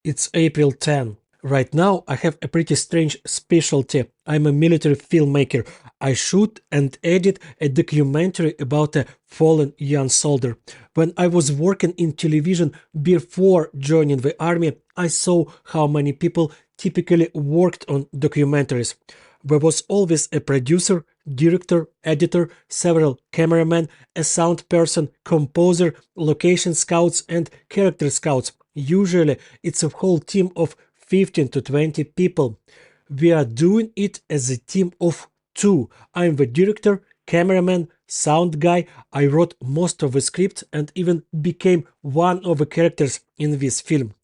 It's April 10. Right now I have a pretty strange specialty. I'm a military filmmaker. I shoot and edit a documentary about a fallen young soldier. When I was working in television before joining the army, I saw how many people typically worked on documentaries. There was always a producer, director, editor, several cameramen, a sound person, composer, location scouts, and character scouts. Usually, it's a whole team of 15 to 20 people. We are doing it as a team of two. I'm the director, cameraman, sound guy. I wrote most of the script and even became one of the characters in this film.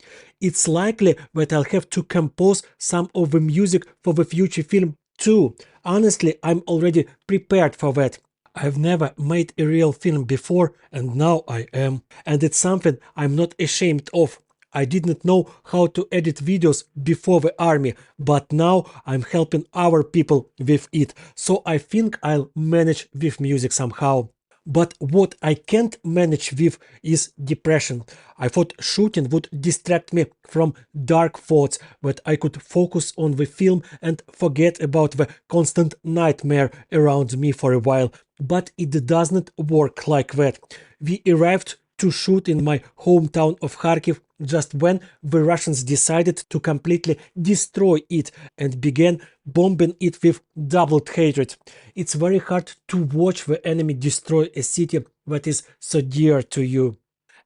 It's likely that I'll have to compose some of the music for the future film too. Honestly, I'm already prepared for that. I've never made a real film before, and now I am. And it's something I'm not ashamed of. I didn't know how to edit videos before the army, but now I'm helping our people with it, so I think I'll manage with music somehow. But what I can't manage with is depression. I thought shooting would distract me from dark thoughts, that I could focus on the film and forget about the constant nightmare around me for a while. But it doesn't work like that. We arrived to shoot in my hometown of Kharkiv just when the Russians decided to completely destroy it and began bombing it with doubled hatred. It's very hard to watch the enemy destroy a city that is so dear to you.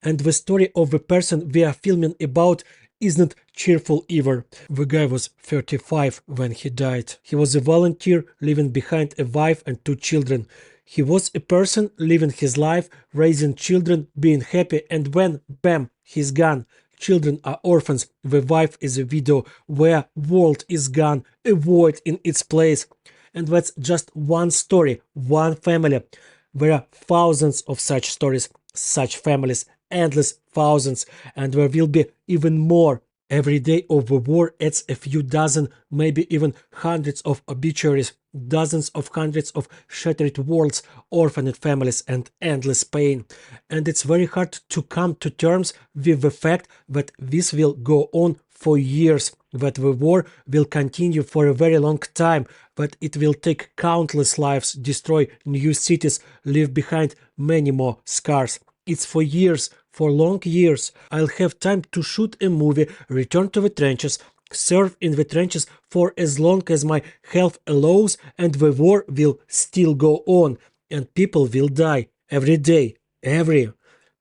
And the story of the person we are filming about isn't cheerful either. The guy was 35 when he died. He was a volunteer living behind a wife and two children. He was a person living his life, raising children, being happy, and when, bam, he's gone. Children are orphans, the wife is a widow, their world is gone, a void in its place. And that's just one story, one family. There are thousands of such stories, such families, endless thousands, and there will be even more. Every day of the war adds a few dozen, maybe even hundreds of obituaries, dozens of hundreds of shattered worlds, orphaned families, and endless pain. And it's very hard to come to terms with the fact that this will go on for years, that the war will continue for a very long time, that it will take countless lives, destroy new cities, leave behind many more scars. It's for years, for long years. I'll have time to shoot a movie, return to the trenches, serve in the trenches for as long as my health allows, and the war will still go on, and people will die every day, every.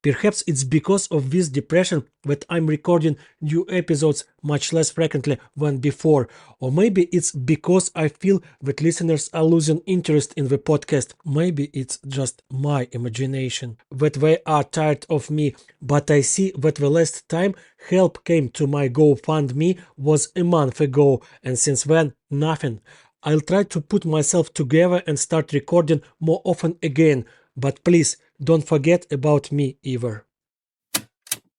Perhaps it's because of this depression that I'm recording new episodes much less frequently than before, or maybe it's because I feel that listeners are losing interest in the podcast. Maybe it's just my imagination, that they are tired of me, but I see that the last time help came to my GoFundMe was a month ago, and since then, nothing. I'll try to put myself together and start recording more often again, but please don't forget about me either.